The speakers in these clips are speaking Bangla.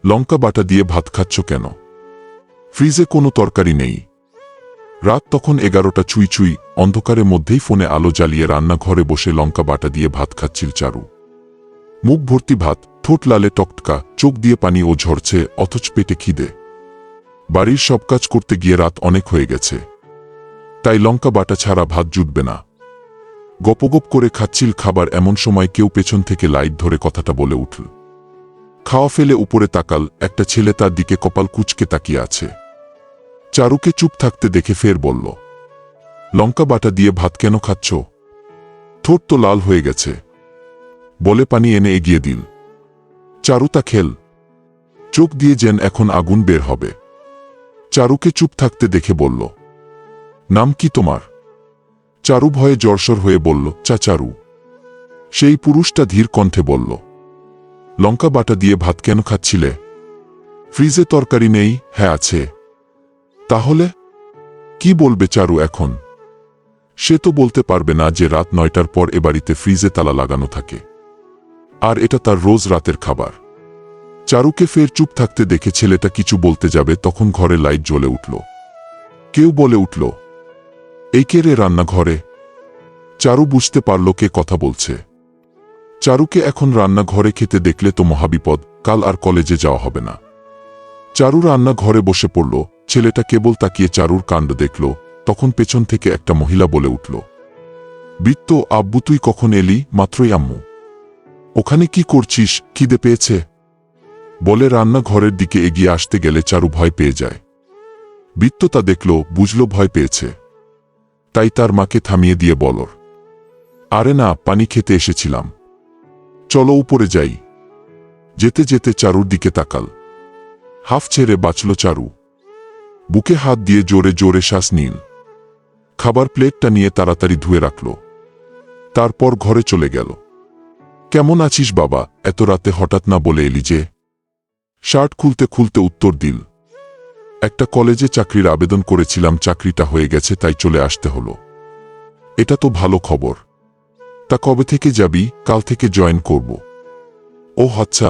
লঙ্কা বাটা দিয়ে ভাত খাচ্ছ কেন? ফ্রিজে কোনো তরকারি নেই। রাত তখন 11টা ছুঁই ছুঁই, অন্ধকারের মধ্যেই ফোনে আলো জ্বালিয়ে রান্নাঘরে বসে লঙ্কা বাটা দিয়ে ভাত খাচ্ছিল চারু। মুখ ভর্তি ভাত, ঠোঁট লালে টকটকা, চোখ দিয়ে পানি ও ঝরছে, অথচ পেটে খিদে। বাড়ির সব কাজ করতে গিয়ে রাত অনেক হয়ে গেছে, তাই লঙ্কা বাটা ছাড়া ভাত জুটবে না। গপগপ করে খাচ্ছিল খাবার, এমন সময় কেউ পেছন থেকে লাইট ধরে কথাটা বলে উঠল। খাওয়া ফেলে উপরে তাকাল, একটা ছেলে তার দিকে কপাল কুঁচকে তাকিয়ে আছে। চারুকে চুপ থাকতে দেখে ফের বলল, লঙ্কা বাটা দিয়ে ভাত কেন খাচ্ছ? ঠোঁট তো লাল হয়ে গেছে, বলে পানি এনে এগিয়ে দিল। চারু তা খেল, চোখ দিয়ে যেন এখন আগুন বের হবে। চারুকে চুপ থাকতে দেখে বলল, নাম কি তোমার? চারু ভয়ে জড়সড় হয়ে বলল, চারু। সেই পুরুষটা ধীর কণ্ঠে বলল, লঙ্কা বাটা দিয়ে ভাত কেন খাচ্ছিলে? ফ্রিজে তরকারি নেই? হ্যাঁ আছে। তাহলে কি বলবে চারু এখন? সে তো বলতে পারবে না যে রাত 9টার পর এ বাড়িতে ফ্রিজে তালা লাগানো থাকে, আর এটা তার রোজ রাতের খাবার। চারুকে ফের চুপ থাকতে দেখে ছেলেটা কিছু বলতে যাবে, তখন ঘরে লাইট জ্বলে উঠল। কেউ বলে উঠল, এই কে রে রান্নাঘরে? চারু বুঝতে পারল কে কথা বলছে। চারুকে এখন রান্নাঘরে খেতে দেখলে তো মহাবিপদ, কাল আর কলেজে যাওয়া হবে না। চারু রান্নাঘরে বসে পড়ল। ছেলেটা কেবল তাকিয়ে চারুর কাণ্ড দেখল, তখন পেছন থেকে একটা মহিলা বলে উঠল, বিত্ত, আব্বু তুই কখন এলি? মাত্রই আম্মু। ওখানে কি করছিস? খিদে পেয়েছে? বলে রান্নাঘরের দিকে এগিয়ে আসতে গেলে চারু ভয় পেয়ে যায়। বিত্ত তা দেখল, বুঝল ভয় পেয়েছে, তাই তার মাকে থামিয়ে দিয়ে বলল, আরে না, পানি খেতে এসেছিলাম, চলো উপরে যাই। যেতে যেতে চারুর দিকে তাকাল। হাফ ছেড়ে বাঁচল চারু। বুকে হাত দিয়ে জোরে জোরে শ্বাস নিল। খাবার প্লেটটা নিয়ে তাড়াতাড়ি ধুয়ে রাখল। তারপর ঘরে চলে গেল। কেমন আছিস বাবা? এত রাতে হঠাৎ না বলে এলি যে? শার্ট খুলতে খুলতে উত্তর দিল, একটা কলেজে চাকরির আবেদন করেছিলাম, চাকরিটা হয়ে গেছে, তাই চলে আসতে হলো। এটা তো ভালো খবর। তা কবে থেকে যাবি? কাল থেকে জয়েন করব। ও আচ্ছা,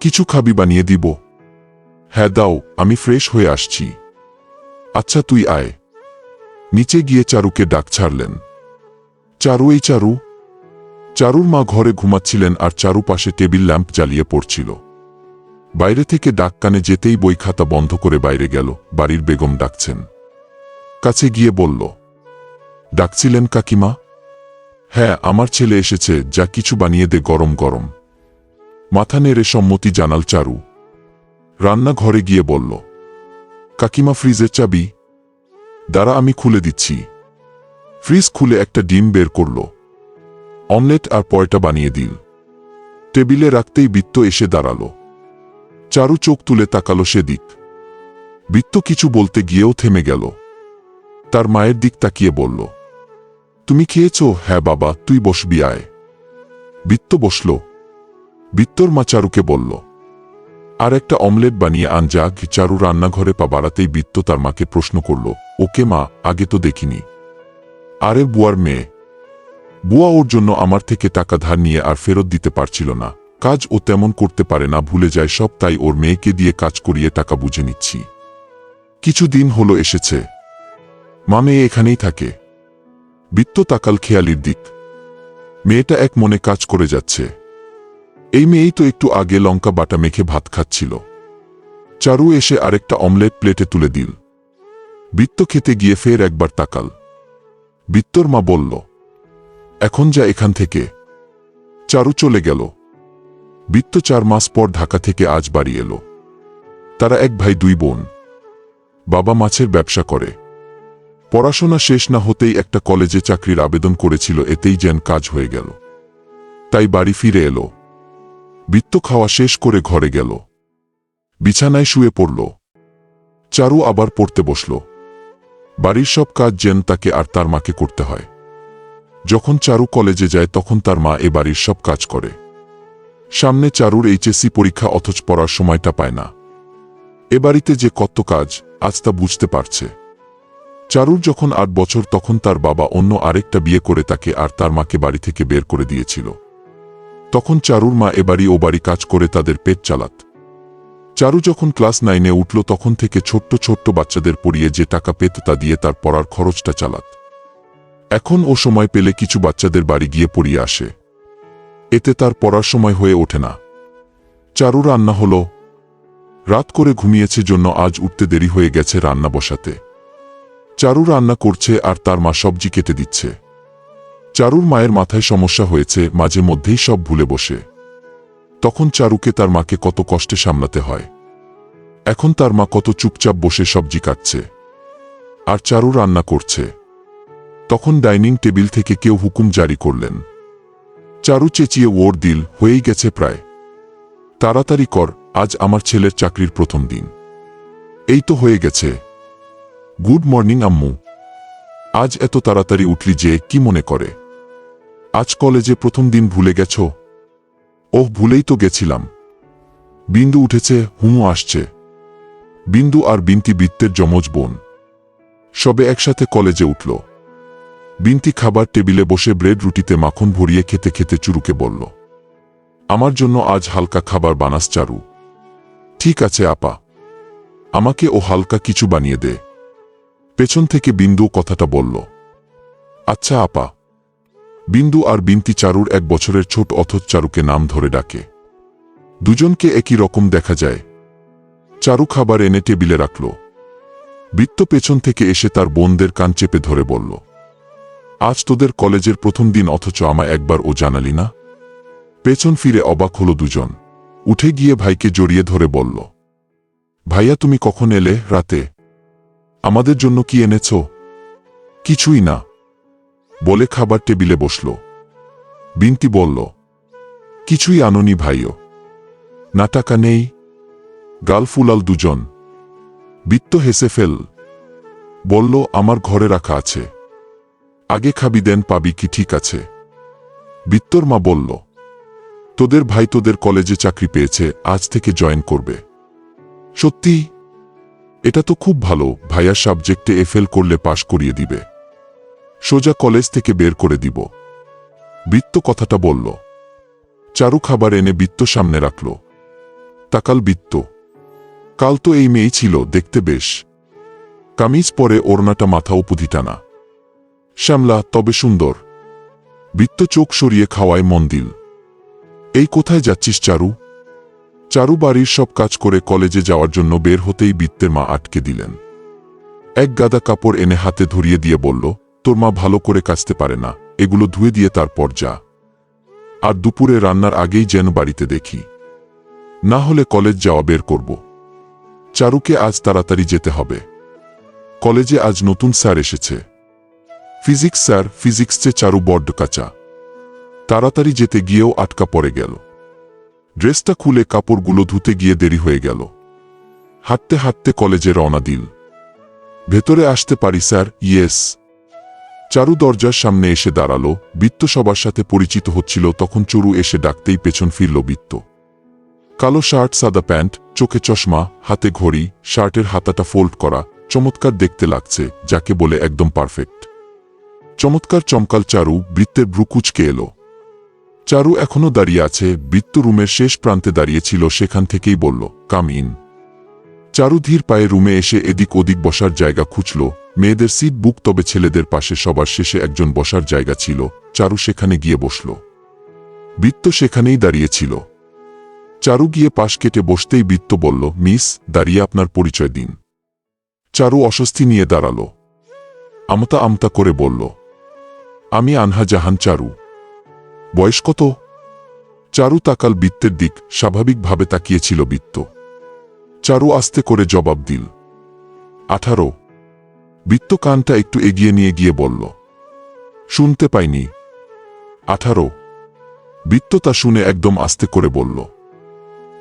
কিছু খাবি? বানিয়ে দিব। হ্যাঁ দাও, আমি ফ্রেশ হয়ে আসছি। আচ্ছা তুই আয়। নিচে গিয়ে চারুকে ডাক ছাড়লেন, চারু, এই চারু। চারুর মা ঘরে ঘুমাচ্ছিলেন আর চারু পাশে টেবিল ল্যাম্প জ্বালিয়ে পড়ছিল। বাইরে থেকে ডাক কানে যেতেই বই খাতা বন্ধ করে বাইরে গেল। বাড়ির বেগম ডাকছেন। কাছে গিয়ে বলল, ডাকছিলেন কাকিমা? হ্যাঁ, আমার ছেলে এসেছে, যা কিছু বানিয়ে দে গরম গরম। মাথা নেড়ে সম্মতি জানাল চারু। রান্নাঘরে গিয়ে বলল, কাকিমা ফ্রিজের চাবি? দাঁড়া, আমি খুলে দিচ্ছি। ফ্রিজ খুলে একটা ডিম বের করল। অমলেট আর পয়টা বানিয়ে দিল। টেবিলে রাখতেই বিত্ত এসে দাঁড়ালো। চারু চোখ তুলে তাকালো সেদিক। বিত্ত কিছু বলতে গিয়েও থেমে গেল। তার মায়ের দিক তাকিয়ে বলল, তুমি খেয়েছো? হ্যাঁ বাবা, তুই বসবি, আয়। বিত্ত বসল। বিত্তর মা চারুকে বলল, আর একটা অমলেট বানিয়ে আন যা। চারু রান্নাঘরে পা বাড়াতেই বিত্ত তার মাকে প্রশ্ন করল, ওকে মা, আগে তো দেখিনি। আরে বুয়ার মেয়ে। বুয়া ওর জন্য আমার থেকে টাকা ধার নিয়ে আর ফেরত দিতে পারছিল না। কাজ ও তেমন করতে পারে না, ভুলে যায় সব, তাই ওর মেয়েকে দিয়ে কাজ করিয়ে টাকা বুঝে নিচ্ছি। কিছুদিন হলো এসেছে। মা মেয়ে এখানেই থাকে। বিত্ত তাকাল খেয়ালির দিক। মেয়েটা এক মনে কাজ করে যাচ্ছে। এই মেয়েই তো একটু আগে লঙ্কা বাটা মেখে ভাত খাচ্ছিল। চারু এসে আরেকটা অমলেট প্লেটে তুলে দিল। বিত্ত খেতে গিয়ে ফের একবার তাকাল। বিত্তর মা বলল, এখন যা এখান থেকে। চারু চলে গেল। বিত্ত 4 মাস পর ঢাকা থেকে আজ বাড়ি এলো। তারা এক ভাই 2 বোন। বাবা মাছের ব্যবসা করে। পড়াশোনা শেষ না হতেই একটা কলেজে চাকরির আবেদন করেছিল, এতেই যেন কাজ হয়ে গেল, তাই বাড়ি ফিরে এলো। বিত্ত খাওয়া শেষ করে ঘরে গেল। বিছানায় শুয়ে পড়ল। চারু আবার পড়তে বসল। বাড়ির সব কাজ যেন তাকে আর তার মাকে করতে হয়। যখন চারু কলেজে যায় তখন তার মা এ বাড়ির সব কাজ করে। সামনে চারুর এইচএসসি পরীক্ষা, অথচ পড়ার সময়টা পায় না। এ বাড়িতে যে কত কাজ, আজ তা বুঝতে পারছে। চারুর যখন 8 বছর তখন তার বাবা অন্য আরেকটা বিয়ে করে তাকে আর তার মাকে বাড়ি থেকে বের করে দিয়েছিল। তখন চারুর মা এ বাড়ি ও বাড়ি কাজ করে তাদের পেট চালাত। চারু যখন ক্লাস 9-এ উঠল তখন থেকে ছোট্ট ছোট্ট বাচ্চাদের পড়িয়ে যে টাকা পেত তা দিয়ে তার পড়ার খরচটা চালাত। এখন ও সময় পেলে কিছু বাচ্চাদের বাড়ি গিয়ে পড়িয়ে আসে। এতে তার পড়ার সময় হয়ে ওঠে না। চারু রান্না হলো। রাত করে ঘুমিয়েছে জন্য আজ উঠতে দেরি হয়ে গেছে রান্না বসাতে। চারু রান্না করছে আর তার মা সবজি কেটে দিচ্ছে। চারুর মায়ের মাথায় সমস্যা হয়েছে, মাঝে মধ্যেই সব ভুলে বসে। তখন চারুকে তার মাকে কত কষ্টে সামলাতে হয়। এখন তার মা কত চুপচাপ বসে সবজি কাটছে আর চারু রান্না করছে। তখন ডাইনিং টেবিল থেকে কেউ হুকুম জারি করলেন। চারু চেঁচিয়ে ওর দিল, হয়েই গেছে প্রায়, তাড়াতাড়ি কর, আজ আমার ছেলের চাকরির প্রথম দিন। এই তো হয়ে গেছে। গুড মর্নিং আম্মু। আজ এত তাড়াতাড়ি উঠলি যে, কি মনে করে? আজ কলেজে প্রথম দিন ভুলে গেছ? ওহ, ভুলেই তো গেছিলাম। বিন্দু উঠেছে, হুমু আসছে। বিন্দু আর বিন্তি বৃত্তের যমজ বোন। সবে একসাথে কলেজে উঠল। বিন্তি খাবার টেবিলে বসে ব্রেড রুটিতে মাখন ভরিয়ে খেতে খেতে চুরুকে বলল, আমার জন্য আজ হালকা খাবার বানাস চারু। ঠিক আছে আপা, আমাকে ও হালকা কিছু বানিয়ে দে। পেছন থেকে বিন্দু কথাটা বলল। আচ্ছা আপা। বিন্দু আর বিন্তি চারুর 1 বছরের ছোট, অথচ চারুকে নাম ধরে ডাকে। দুজনকে একই রকম দেখা যায়। চারু খাবার এনে টেবিলে রাখল। বৃত্ত পেছন থেকে এসে তার বোনদের কান চেপে ধরে বলল, আজ তোদের কলেজের প্রথম দিন, অথচ আমায় একবার ও জানালি না। পেছন ফিরে অবাক হলো দুজন। উঠে গিয়ে ভাইকে জড়িয়ে ধরে বলল, ভাইয়া তুমি কখন এলে? রাতে। আমাদের জন্য কি এনেছ? কিছুই না, বলে খাবার টেবিলে বসল। বিন্তি বলল, কিছুই আনোনি ভাইও? না টাকা নেই? গাল ফুলাল দুজন। বৃত্ত হেসে ফেল, বলল, আমার ঘরে রাখা আছে, আগে খাবি দেন পাবি কি, ঠিক আছে? বৃত্তর মা বলল, তোদের ভাই তোদের কলেজে চাকরি পেয়েছে, আজ থেকে জয়েন করবে। সত্যি? এটা তো খুব ভালো। ভাইয়ার সাবজেক্টে ফেল করলে পাশ করিয়ে দিবে, সোজা কলেজ থেকে বের করে দিব। বৃত্ত কথাটা বলল। চারু খাবার এনে বৃত্ত সামনে রাখল। তাকাল বৃত্ত। কাল তো এই মেয়েই ছিল, দেখতে বেশ। কামিজ পরে, ওড়নাটা মাথা উপধি টানা, শ্যামলা তবে সুন্দর। বৃত্ত চোখ সরিয়ে খাওয়ায় মন দিল। এই কোথায় যাচ্ছিস চারু? চারু বাড়ির সব কাজ করে কলেজে যাওয়ার জন্য বের হতেই বৃত্তের মা আটকে দিলেন। এক গাদা কাপড় এনে হাতে ধরিয়ে দিয়ে বলল, তোর মা ভালো করে কাচতে পারে না, এগুলো ধুয়ে দিয়ে তারপর যা। আর দুপুরে রান্নার আগেই যেন বাড়িতে দেখি, না হলে কলেজ যাওয়া বের করব। চারুকে আজ তাড়াতাড়ি যেতে হবে। কলেজে আজ নতুন স্যার এসেছে, ফিজিক্স স্যার। ফিজিক্সে চারু বড্ড কাঁচা। তাড়াতাড়ি যেতে গিয়েও আটকা পড়ে গেল। ড্রেসটা খুলে কাপড়গুলো ধুতে গিয়ে দেরি হয়ে গেল। হাঁটতে হাঁটতে কলেজে রওনা দিল। ভেতরে আসতে পারি স্যার? ইয়েস। চারু দরজার সামনে এসে দাঁড়ালো। বৃত্ত সবার সাথে পরিচিত হচ্ছিল তখন চরু এসে ডাকতেই পেছন ফিরল বৃত্ত। কালো শার্ট, সাদা প্যান্ট, চোখে চশমা, হাতে ঘড়ি, শার্টের হাতাটা ফোল্ড করা, চমৎকার দেখতে লাগছে, যাকে বলে একদম পারফেক্ট। চমৎকার চমকাল চারু। বৃত্তের ভ্রু কুঁচকে এলো। চারু এখনো দাঁড়িয়ে আছে। বৃত্ত রুমের শেষ প্রান্তে দাঁড়িয়েছিল, সেখান থেকেই বলল, কাম ইন। চারু ধীর পায়ে রুমে এসে এদিক ওদিক বসার জায়গা খুঁজল। মেয়েদের সিট বুক, তবে ছেলেদের পাশে সবার শেষে একজন বসার জায়গা ছিল। চারু সেখানে গিয়ে বসল। বৃত্ত সেখানেই দাঁড়িয়েছিল। চারু গিয়ে পাশ কেটে বসতেই বৃত্ত বলল, মিস, দাঁড়িয়ে আপনার পরিচয় দিন। চারু অস্বস্তি নিয়ে দাঁড়াল। আমতা আমতা করে বলল, আমি আনহা জাহান চারু। বয়স কত? চারু তাকাল বৃত্তের দিক। স্বাভাবিকভাবে তাকিয়েছিল বৃত্ত। চারু আস্তে করে জবাব দিল, 18। বৃত্ত কানটা একটু এগিয়ে নিয়ে গিয়ে বলল, শুনতে পাইনি। 18। বৃত্ত তা শুনে একদম আস্তে করে বলল,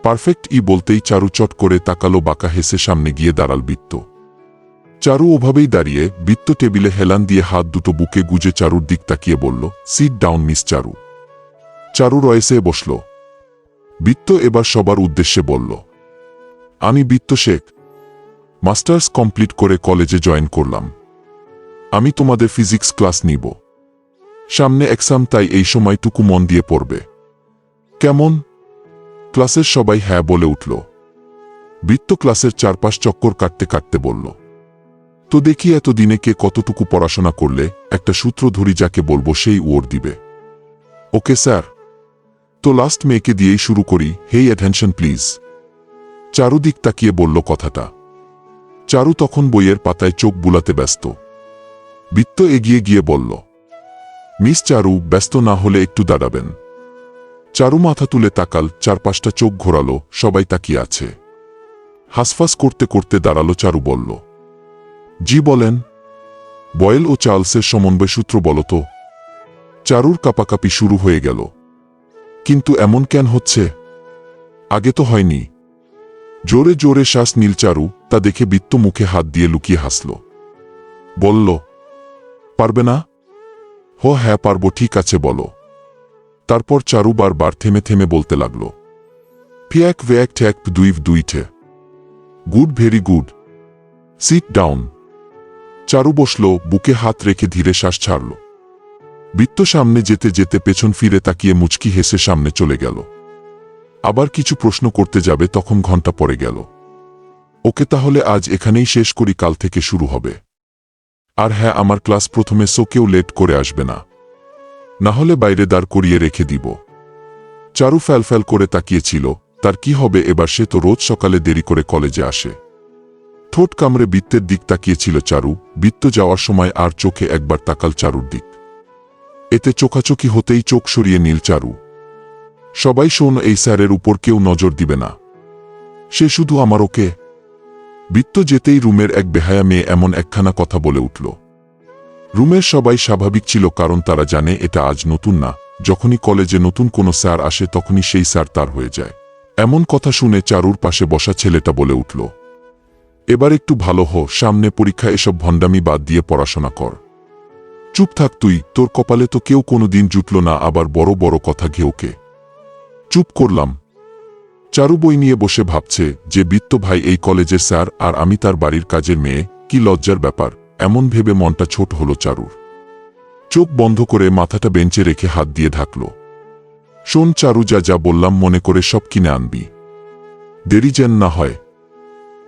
পারফেক্ট। বলতেই চারু চট করে তাকালো, বাঁকা হেসে সামনে গিয়ে দাঁড়াল বৃত্ত। চারু ওভাবেই দাঁড়িয়ে। বৃত্ত টেবিলে হেলান দিয়ে হাত দুটো বুকে গুজে চারুর দিক তাকিয়ে বলল, সিট ডাউন মিস চারু। চারু রয়েসে বসল। বৃত্ত এবার সবার উদ্দেশ্যে বলল, আমি বৃত্ত শেখ, মাস্টার্স কমপ্লিট করে কলেজে জয়েন করলাম। আমি তোমাদের ফিজিক্স ক্লাস নিব। সামনে এক্সাম, তাই এই সময়টুকু মন দিয়ে পড়বে। কেমন? ক্লাসের সবাই হ্যাঁ বলে উঠল। বৃত্ত ক্লাসের চারপাশ চক্কর কাটতে কাটতে বলল, তো দেখি এতদিনে কে কতটুকু পড়াশোনা করলে, একটা সূত্র ধরি যাকে বলবো সেই ওর দিবে। Okay sir. তো লাস্ট মেয়েকে দিয়েই শুরু করি। হেই অ্যাটেনশন প্লিজ। চারুদিক তাকিয়ে বলল কথাটা। চারু তখন বইয়ের পাতায় চোখ বুলাতে ব্যস্ত। বৃত্ত এগিয়ে গিয়ে বলল, মিস চারু, ব্যস্ত না হলে একটু দাঁড়াবেন। চারু মাথা তুলে তাকাল, চারপাশটা চোখ ঘোরালো, সবাই তাকিয়ে আছে। হাসফাস করতে করতে দাঁড়ালো। চারু বলল, জি বলেন। বয়েল ও চার্লসের সমন্বয় সূত্র বলো তো। চারুর কাপাকাপি শুরু হয়ে গেল। কিন্তু এমন কেন হচ্ছে? আগে তো হয়নি। জোরে জোরে শ্বাস নীল চারু, তা দেখে বৃত্ত মুখে হাত দিয়ে লুকিয়ে হাসল। বলল, পারবে না? হ্যাঁ পারবো। ঠিক আছে বলো। তারপর চারু বারবার থেমে থেমে বলতে লাগল, ফিয়াক ভ্যাক ঠ্যাক দুইঠে। Good, very good. Sit down. Charu বসল, বুকে হাত রেখে ধীরে শ্বাস ছাড়ল। বৃত্ত সামনে যেতে যেতে পেছন ফিরে তাকিয়ে মুচকি হেসে সামনে চলে গেল। আবার কিছু প্রশ্ন করতে যাবে, তখন ঘন্টা পড়ে গেল। ওকে, তাহলে আজ এখানেই শেষ করি, কাল থেকে শুরু হবে। আর হ্যাঁ, আমার ক্লাস প্রথমে, সো কেউ লেট করে আসবে না, না হলে বাইরে দাঁড় করিয়ে রেখে দিব। চারু ফ্যালফ্যাল করে তাকিয়েছিল। তার কি হবে এবার? সে তো রোজ সকালে দেরি করে কলেজে আসে। ঠোঁট কামড়ে বৃত্তের দিক তাকিয়েছিল চারু। বৃত্ত যাওয়ার সময় আর চোখে একবার তাকাল চারুর দিক। এতে চোখাচোখি হতেই চোখ সরিয়ে নীল চারু। সবাই শোন, এই স্যারের উপর কেউ নজর দিবে না, সে শুধু আমার। ওকে। বৃত্ত যেতেই রুমের এক বেহায়া মেয়ে এমন একখানা কথা বলে উঠল। রুমের সবাই স্বাভাবিক ছিল, কারণ তারা জানে এটা আজ নতুন না। যখনই কলেজে নতুন কোনো স্যার আসে তখনই সেই স্যার তার হয়ে যায়। এমন কথা শুনে চারুর পাশে বসা ছেলেটা বলে উঠল, এবার একটু ভালো হ, সামনে পরীক্ষা, এসব ভণ্ডামি বাদ দিয়ে পড়াশোনা কর। চুপ থাক তুই, তোর কপালে তো কেউ কোনোদিন জুটল না, আবার বড় বড় কথা ঘেউকে। চুপ করলাম। চারু বই নিয়ে বসে ভাবছে যে বৃত্ত ভাই এই কলেজের স্যার আর আমি তার বাড়ির কাজের মেয়ে, কি লজ্জার ব্যাপার। এমন ভেবে মনটা ছোট হলো চারুর। চোখ বন্ধ করে মাথাটা বেঞ্চে রেখে হাত দিয়ে ঢাকল। শোন চারু, যা যা বললাম মনে করে সব কিনে আনবি, দেরি যেন না হয়।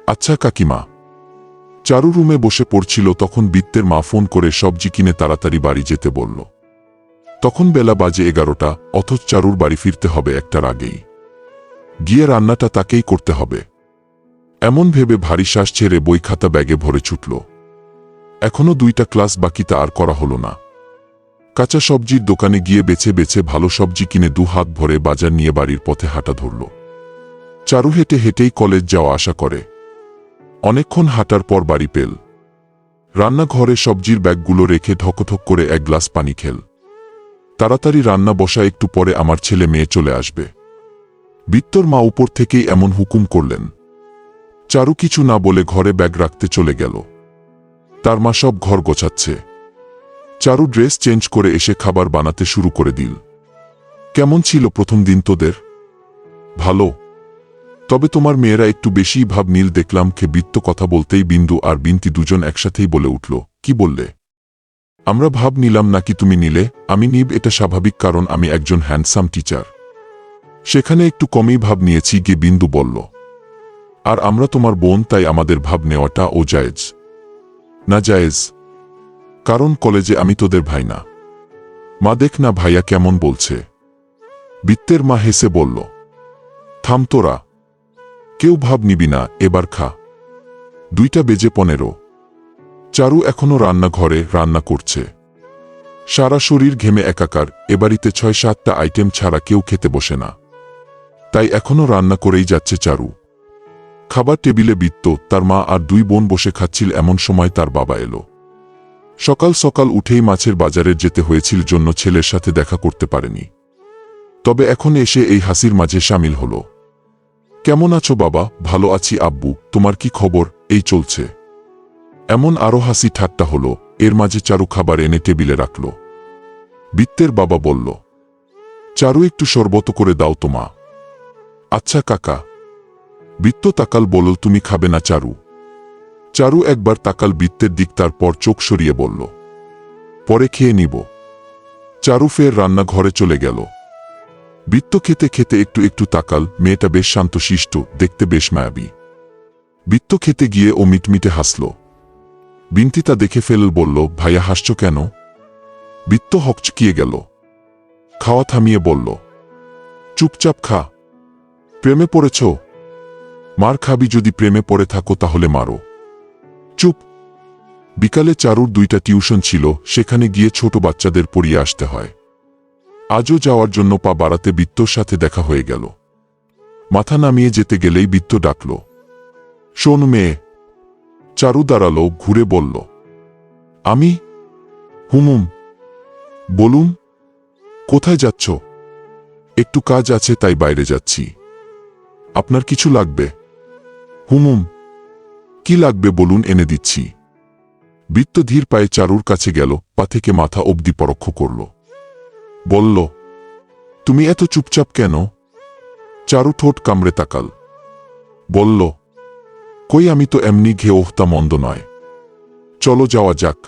আচ্ছা কাকিমা। চারু রুমে বসে পড়ছিল, তখন বৃত্তের মা ফোন করে সবজি কিনে তাড়াতাড়ি বাড়ি যেতে বলল। তখন বেলা বাজে 11টা, অথচ চারুর বাড়ি ফিরতে হবে একটার আগেই। গিয়ে রান্নাটা তাকেই করতে হবে। এমন ভেবে ভারী শ্বাস ছেড়ে বই খাতা ব্যাগে ভরে ছুটল। এখনো 2টা ক্লাস বাকি, তা আর করা হলো না। কাঁচা সবজির দোকানে গিয়ে বেছে বেছে ভালো সবজি কিনে 2 হাত ভরে বাজার নিয়ে বাড়ির পথে হাঁটা ধরল। চারু হেঁটে হেঁটেই কলেজ যাওয়া আসা করে। অনেকক্ষণ হাঁটার পর বাড়ি পেল। রান্নাঘরে সবজির ব্যাগগুলো রেখে ঢকঢক করে এক গ্লাস পানি খেল। তাড়াতাড়ি রান্না বসা, একটু পরে আমার ছেলে মেয়ে চলে আসবে। বৃত্তর মা উপর থেকেই এমন হুকুম করলেন। চারু কিছু না বলে ঘরে ব্যাগ রাখতে চলে গেল। তার মা সব ঘর গোছাচ্ছে। চারু ড্রেস চেঞ্জ করে এসে খাবার বানাতে শুরু করে দিল। কেমন ছিল প্রথম দিন তোদের? ভালো। তবে তোমার মেয়েরা একটু বেশিই ভাব নীল দেখলাম। বৃত্ত কথা বলতেই বিন্দু আর বিন্তি দুজন একসাথেই বলে উঠল, কি বললে? আমরা ভাব নিলাম নাকি তুমি নিলে? আমি নিব, এটা স্বাভাবিক, কারণ আমি একজন হ্যান্ডসাম টিচার। সেখানে একটু কমই ভাব নিয়েছি, বিন্দু বলল। আর আমরা তোমার বোন, তাই আমাদের ভাব নেওয়াটা ও জায়েজ না? জায়েজ। কারণ কলেজে আমি তোদের ভাই না। মা দেখ না ভাইয়া কেমন বলছে। বৃত্তের মা হেসে বলল, থাম তোরা, কেউ ভাব নিবি না, এবার খা। 2টা বেজে 15। চারু এখনো রান্নাঘরে রান্না করছে। সারা শরীর ঘেমে একাকার। এ বাড়িতে 6-7টা আইটেম ছাড়া কেউ খেতে বসে না, তাই এখনো রান্না করেই যাচ্ছে চারু। খাবার টেবিলে বৃত্ত, তার মা আর 2 বোন বসে খাচ্ছিল। এমন সময় তার বাবা এলো। সকাল সকাল উঠেই মাছের বাজারে যেতে হয়েছিল জন্য ছেলের সাথে দেখা করতে পারেনি। তবে এখন এসে এই হাসির মাঝে সামিল হলো। কেমন আছো বাবা? ভালো আছি আব্বু, তোমার কি খবর? এই চলছে। এমন আরো হাসি ঠাট্টা হলো। এর মাঝে চারু খাবার এনে টেবিলে রাখল। বৃত্তের বাবা বলল, চারু একটু শরবত করে দাও তো মা। আচ্ছা কাকা। বৃত্ত তাকাল, বলল, তুমি খাবে না চারু? চারু একবার তাকাল বৃত্তের দিক, তারপর চোখ সরিয়ে বলল, পরে খেয়ে নিব। চারু ফের রান্নাঘরে চলে গেল। বৃত্ত খেতে খেতে একটু একটু তাকাল। মেয়েটা বেশ শান্তশিষ্ট, দেখতে বেশ মায়াবী। বিত্ত খেতে গিয়ে ও মিটমিটে হাসল। বিন্তি তা দেখে ফেল বলল, ভাইয়া হাসছ কেন? বিত্ত হকচকিয়ে গেল। খাওয়া থামিয়ে বলল, চুপচাপ খা। প্রেমে পড়েছ? মার খাবি যদি প্রেমে পড়ে থাকো তাহলে মারো। চুপ। বিকালে চারুর 2টা টিউশন ছিল, সেখানে গিয়ে ছোট বাচ্চাদের পড়িয়ে আসতে হয়। আজও যাওয়ার জন্য পা বাড়াতে বিত্তর সাথে দেখা হয়ে গেল। মাথা নামিয়ে যেতে গেলেই বিত্ত ডাকল, শোন মেয়ে। চারু দাঁড়ালো, ঘুরে বলল, আমি? হুমুম। বলুন, কোথায় যাচ্ছ? একটু কাজ আছে তাই বাইরে যাচ্ছি। আপনার কিছু লাগবে? হুমুম। কি লাগবে বলুন, এনে দিচ্ছি। বিত্ত ধীর পায়ে চারুর কাছে গেল, পা থেকে মাথা অবধি পরক্ষ করল। বলল, তুমি এত চুপচাপ কেন? চারু ঠোঁট কামড়ে তাকাল। বলল, কই আমি তো এমনি ঘে ওহতা মন্দ নয়। চলো যাওয়া যাক।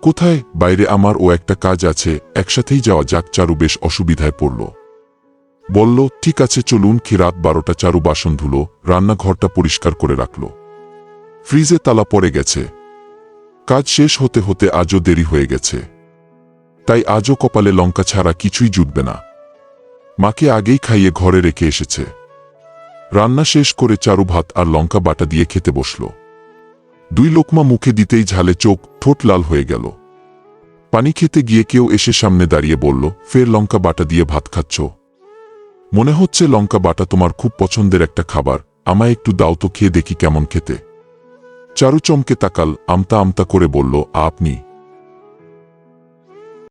কোথায়? বাইরে আমার ও একটা কাজ আছে, একসাথেই যাওয়া যাক। চারু বেশ অসুবিধায় পড়ল। বলল, ঠিক আছে চলুন। রাত 12টা। চারু বাসন ধুলো, রান্নাঘরটা পরিষ্কার করে রাখল। ফ্রিজে তালা পড়ে গেছে। কাজ শেষ হতে হতে আজও দেরি হয়ে গেছে। তাই আজও কপালে লঙ্কা ছাড়া কিছুই জুটবে না। মাকে আগেই খাইয়ে ঘরে রেখে এসেছে। রান্না শেষ করে চারু ভাত আর লঙ্কা বাটা দিয়ে খেতে বসল। 2 লোকমা মুখে দিতেই ঝালে চোখ, ঠোঁট লাল হয়ে গেল। পানি খেতে গিয়ে কেউ এসে সামনে দাঁড়িয়ে বলল, ফের লঙ্কা বাটা দিয়ে ভাত খাচ্ছ? মনে হচ্ছে লঙ্কা বাটা তোমার খুব পছন্দের একটা খাবার, আমায় একটু দাও তো, খেয়ে দেখি কেমন খেতে। চারু চমকে তাকাল, আমতা আমতা করে বলল, আপনি?